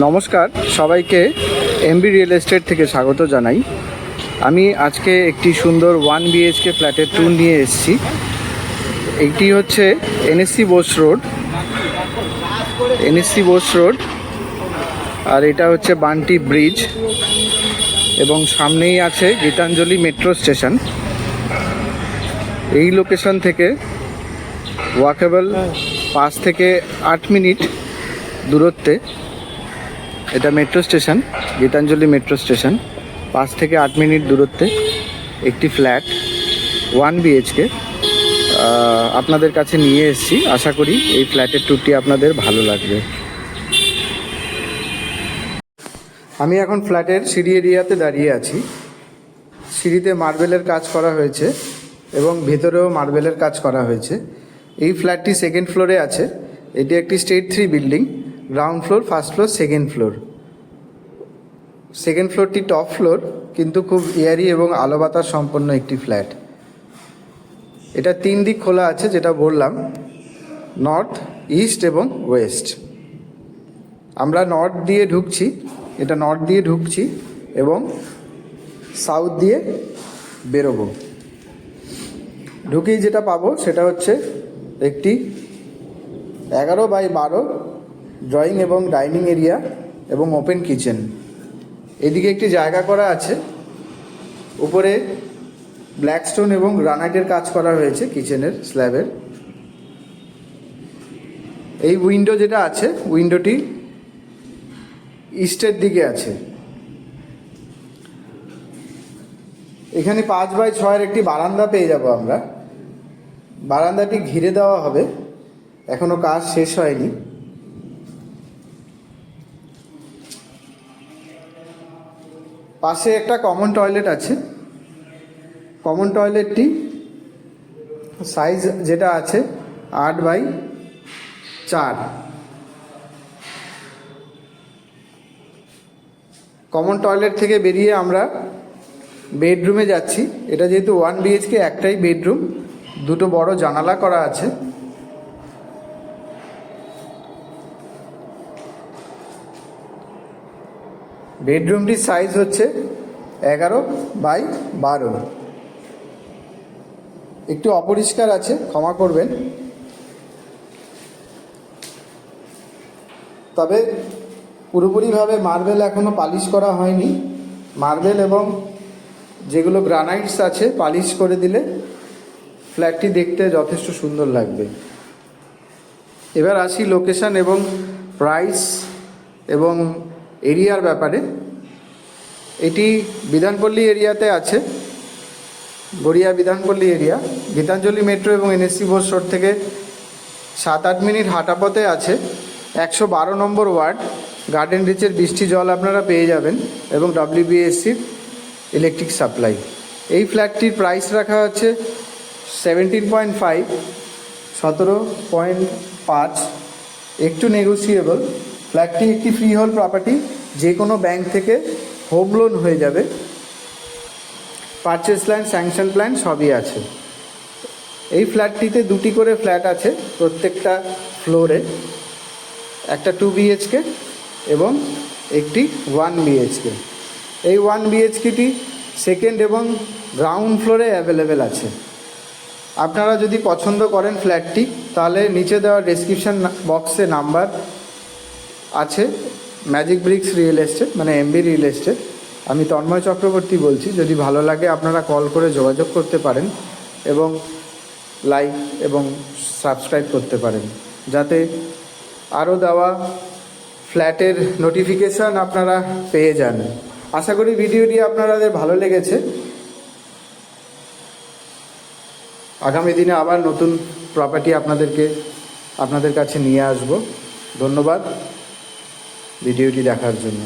নমস্কার, সবাইকে MB real estate থেকে স্বাগত জানাই। আমি আজকে একটি সুন্দর 1 BHK ফ্ল্যাটের ট্যুর নিয়ে এসেছি। এইটি হচ্ছে এনএসসি বোস রোড, আর এটা হচ্ছে বান্টি ব্রিজ এবং সামনেই আছে গীতাঞ্জলি মেট্রো স্টেশন। এই লোকেশন থেকে ওয়াকেবল 5 থেকে 8 মিনিট দূরত্বে এটা metro station, Gitanjali metro station. 5 থেকে 8 মিনিট দূরত্বে একটি ফ্ল্যাট 1 BHK আপনাদের কাছে নিয়ে এসেছি। আশা করি এই ফ্ল্যাটের ট্যুরটি আপনাদের ভালো লাগবে। আমি এখন ফ্ল্যাটের সিঁড়ি এরিয়াতে দাঁড়িয়ে আছি। সিঁড়িতে মার্বেলের কাজ করা হয়েছে এবং ভেতরেও মার্বেলের কাজ করা হয়েছে। এই ফ্ল্যাটটি সেকেন্ড ফ্লোরে আছে। এটি একটি স্টেট 3 building, ground floor, first floor, second floor. Second ফ্লোরটি টপ ফ্লোর, কিন্তু খুব এয়ারি এবং আলো বাতাস সম্পন্ন একটি ফ্ল্যাট। এটা 3 দিক খোলা আছে, যেটা বললাম, নর্থ, ইস্ট এবং ওয়েস্ট। আমরা নর্থ দিয়ে ঢুকছি এবং সাউথ দিয়ে বেরোবো। ঢুকেই যেটা পাবো সেটা হচ্ছে একটি 11x12 ড্রয়িং এবং ডাইনিং এরিয়া এবং ওপেন কিচেন। এদিকে একটি জায়গা করা আছে, উপরে ব্ল্যাকস্টোন এবং গ্রানাইটের কাজ করা হয়েছে কিচেনের স্ল্যাবের। এই উইন্ডো যেটা আছে, উইন্ডোটি ইস্টের দিকে আছে। এখানে 5x6 একটি বারান্দা পেয়ে যাব আমরা। বারান্দাটি ঘিরে দেওয়া হবে, এখনো কাজ শেষ হয়নি। পাশে একটা কমন টয়লেট আছে। কমন টয়লেটটি সাইজ যেটা আছে 8x4। কমন টয়লেট থেকে বেরিয়ে আমরা বেডরুমে যাচ্ছি। এটা যেহেতু 1 BHK, একটাই বেডরুম, দুটো বড় জানালা করা আছে। বেডরুমটির সাইজ হচ্ছে 11x12। একটু অপরিষ্কার আছে, ক্ষমা করবেন। তবে পুরোপুরিভাবে মার্বেল এখনও পালিশ করা হয়নি। মার্বেল এবং যেগুলো গ্রানাইটস আছে পালিশ করে দিলে ফ্ল্যাটটি দেখতে যথেষ্ট সুন্দর লাগবে। এবার আসি লোকেশন এবং প্রাইস এবং এরিয়ার ব্যাপারে। এটি বিধানপল্লী এরিয়াতে আছে, গড়িয়া বিধানপল্লী এরিয়া। গীতাঞ্জলি মেট্রো এবং এনএসসি বোস রোড থেকে 7-8 মিনিট হাঁটা পথে আছে। 112 নম্বর ওয়ার্ড। গার্ডেন রিচের বৃষ্টি জল আপনারা পেয়ে যাবেন এবং WBSCর ইলেকট্রিক সাপ্লাই। এই ফ্ল্যাটটির প্রাইস রাখা হচ্ছে 17.5, 17.5, একটু নেগোসিয়েবল। ফ্ল্যাটটি একটি ফ্রি হোল্ড প্রপার্টি, যে কোনো ব্যাংক থেকে হোম লোন হয়ে যাবে। পারচেস প্ল্যান, স্যাংশন প্ল্যান সবই আছে। এই ফ্ল্যাটটিতে 2টি করে ফ্ল্যাট আছে প্রত্যেকটা ফ্লোরে। একটা 2 BHK এবং একটি 1 BHK। এই 1 BHKটি সেকেন্ড এবং গ্রাউন্ড ফ্লোরে অ্যাভেলেবেল আছে। আপনারা যদি পছন্দ করেন ফ্ল্যাটটি, তাহলে নিচে দেওয়া ডেসক্রিপশন বক্সে নাম্বার আছে। ম্যাজিক ব্রিক্স রিয়েল এস্টেট, মানে এমবি রিয়েল এস্টেট। আমি তন্ময় চক্রবর্তী বলছি। যদি ভালো লাগে আপনারা কল করে যোগাযোগ করতে পারেন এবং লাইক এবং সাবস্ক্রাইব করতে পারেন, যাতে আরও দেওয়া ফ্ল্যাটের নোটিফিকেশান আপনারা পেয়ে যান। আশা করি ভিডিওটি আপনাদের ভালো লেগেছে। আগামী দিনে আবার নতুন প্রপার্টি আপনাদের কাছে নিয়ে আসব। ধন্যবাদ ভিডিওটি দেখার জন্য।